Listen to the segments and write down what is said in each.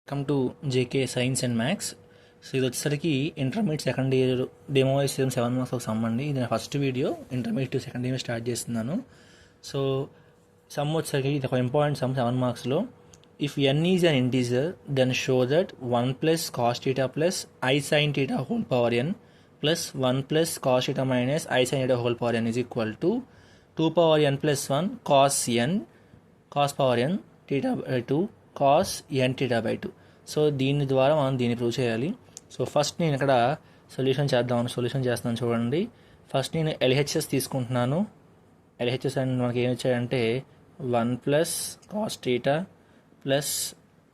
Welcome to JK science and maths. So ఇది వచ్చేసరికి intermediate second year demo CM 7 marks ఒక sum అండి. ఇది నా first video. Intermediate second year start చేస్తున్నాను. సో సమ్ వచ్చేసరికి ఇది ఒక ఇంపార్టెంట్ సమ్ 7 మార్క్స్లో. If n is an integer then show that 1 plus cos theta plus I sine theta whole power n plus 1 plus cos theta minus I sine theta whole power n is equal to 2 power n plus 1 cos n cos power n theta by 2 cos n theta by 2. So దీని ద్వారా మనం దీన్ని prove చేయాలి. So first నేను ఇక్కడ solution చేస్తున్నాను చూడండి. First నేను ఎల్హెచ్ఎస్ తీసుకుంటున్నాను. ఎల్హెచ్ఎస్ అని మనకి ఏమి వచ్చాయంటే 1 plus cos theta plus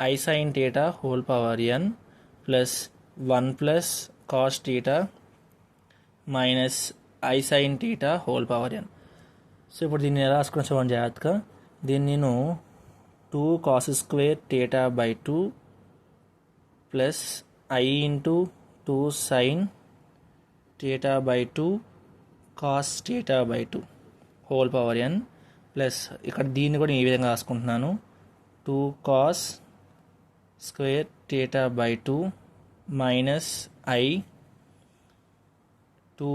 I sine theta whole power n plus 1 plus cos theta minus I sine theta whole power n. So ఇప్పుడు దీన్ని ఎలా రాసుకుని చూడండి జాగ్రత్తగా. దీన్ని నేను 2 cos square theta by 2 plus i into 2 sine theta by 2 cos theta by 2 whole power n plus ఇక్కడ దీన్ని కూడా ఈ విధంగా రాసుకుంటున్నాను. 2 cos square theta by 2 minus I 2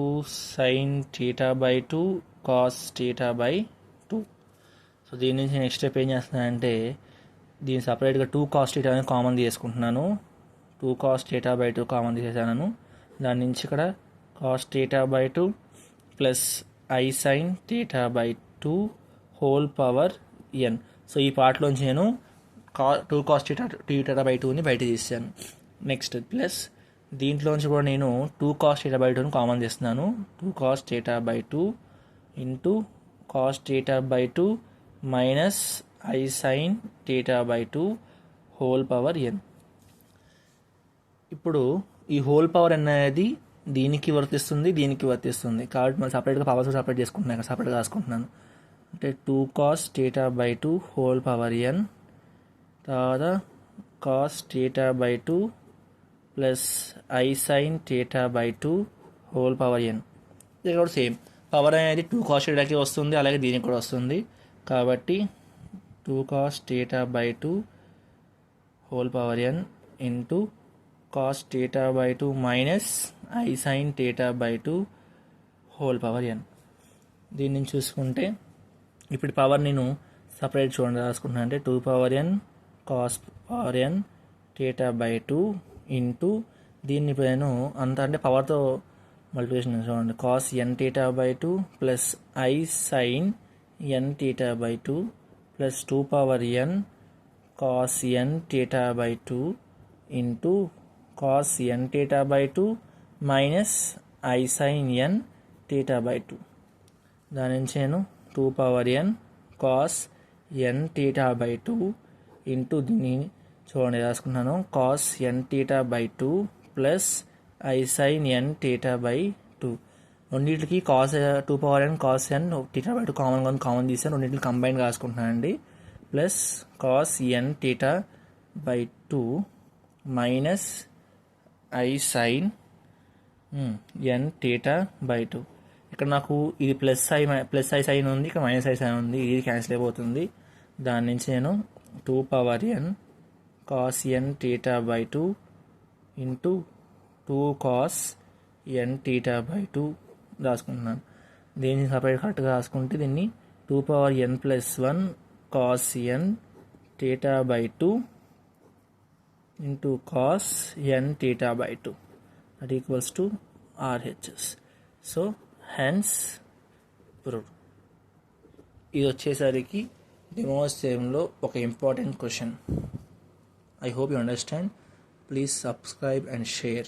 sine theta by 2 cos theta by 2. So దీని నుంచి నెక్స్ట్ స్టెప్ ఏం చేస్తున్నానంటే దీన్ని సపరేట్గా 2 కాస్ థీటా అనేది కామన్ తీసుకుంటున్నాను. 2 కాస్ థీటా బై 2 కామన్ తీసేసాను. దాని నుంచి ఇక్కడ cos theta by 2 plus I sine theta by 2 whole power n. So ఈ పార్ట్లోంచి నేను 2 కాస్ థీటా బై 2ని బయట తీసాను. నెక్స్ట్ ప్లస్ దీంట్లోంచి కూడా నేను 2 కాస్ థీటా బై 2ని కామన్ తీస్తున్నాను. 2 cos theta by 2 into cos theta by 2 minus I sine theta by 2 whole power n. ఇప్పుడు ఈ హోల్ పవర్ ఎన్ అనేది దీనికి వర్తిస్తుంది, దీనికి వర్తిస్తుంది కాబట్టి మనం సపరేట్గా పవర్స్ సపరేట్ చేసుకుంటున్నాను. ఇక్కడ సపరేట్గా రాసుకుంటున్నాను. అంటే 2 cos theta by 2 whole power n, తర్వాత cos theta by 2 plus I sine theta by 2 whole power n. ఇది కూడా సేమ్ పవర్ అనేది 2 కాస్ థీటాకి వస్తుంది, అలాగే దీనికి కూడా వస్తుంది. కాబట్టి 2 cos theta by 2 whole power n into cos theta by 2 minus I sine theta by 2 whole power n. దీని నుంచి చూసుకుంటే ఇప్పుడు పవర్ నేను సపరేట్ చూడండి రాసుకుంటున్నాను. అంటే 2 power n cos power n theta by 2 into దీన్ని ఇప్పుడు నేను అంత అంటే పవర్తో మల్టిప్లికేషన్ చూడండి. Cos n theta by 2 plus I sine n theta by 2 plus 2 power n cos n theta by 2 into cos n theta by 2 minus I sine n theta by 2. దాని నుంచి నేను 2 power n cos n theta by 2 into దీన్ని చూడండి రాసుకున్నాను. Cos n theta by 2 plus I sine n theta by 2. రెండింటికి cos 2 power n cos n theta by 2 common తీసాను. రెండింటికి combine రాసుకుంటున్నానండి. Plus cos n theta by 2 minus I sine n theta by 2. ఇక్కడ నాకు ఇది ప్లస్ ఐ సైన్ ఉంది, ఇక్కడ minus I sign ఉంది. ఇది క్యాన్సిల్ అయిపోతుంది. దాని నుంచి నేను 2 power n cos n theta by 2 into 2 cos n theta by 2 రాసుకుంటున్నాను. దీన్ని సపరేట్ కరెక్ట్గా రాసుకుంటే దీన్ని 2 power n plus 1 cos n theta by 2 into cos n theta by 2 that equals to RHS. So hence proved. ఇది వచ్చేసరికి డెమోన్స్ట్రేషన్లో ఒక important question. I hope you understand. Please subscribe and share.